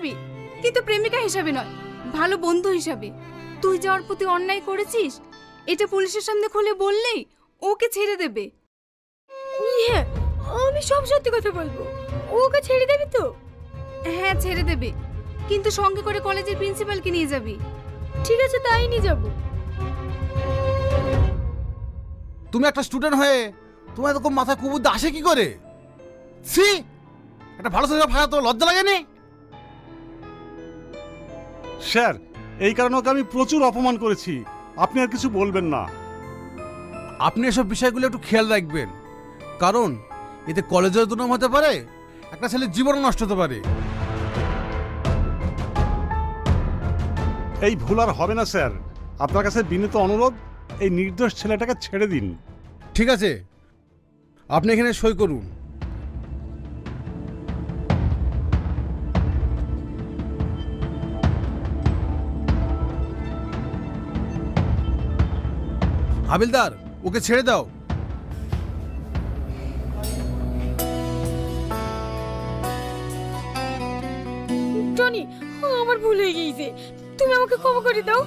যাবি, কিন্তু প্রেমিকা হিসাবে নয়, ভালো বন্ধু হিসাবে। তুই যাওয়ার প্রতি অন্যায় করেছিস, এটা পুলিশের সামনে খুলে বললেই ওকে ছেড়ে দেবে। হ্যাঁ, আমি সব সত্যি কথা বলবো। ওকে ছেড়ে দেবি তো? হ্যাঁ ছেড়ে দেবে, কিন্তু সঙ্গে করে কলেজের প্রিন্সিপালকে নিয়ে যাবি। ঠিক আছে, তাই নিয়ে যাবো। তুমি একটা স্টুডেন্ট হয়ে তোমার এরকম মাথায় কুবুদ্ধি আসে কি করে? সি, একটা ভালো ছেলে ভাড়া তো লজ্জা লাগেনি? স্যার, এই কারণে ওকে আমি প্রচুর অপমান করেছি। আপনি আর কিছু বলবেন না। আপনি এসব বিষয়গুলো একটু খেয়াল রাখবেন, কারণ এতে কলেজের দুর্নাম হতে পারে, একটা ছেলের জীবন নষ্ট হতে পারে। এই ভুল আর হবে না স্যার। আপনার কাছে বিনীত অনুরোধ, এই নির্দোষ ছেলেটাকে ছেড়ে দিন। ঠিক আছে, আপনি এখানে সই করুন। হাবিলদার, ওকে ছেড়ে দাও। টনি, আমার ভুল হয়ে গিয়েছে, তুমি আমাকে ক্ষমা করে দাও।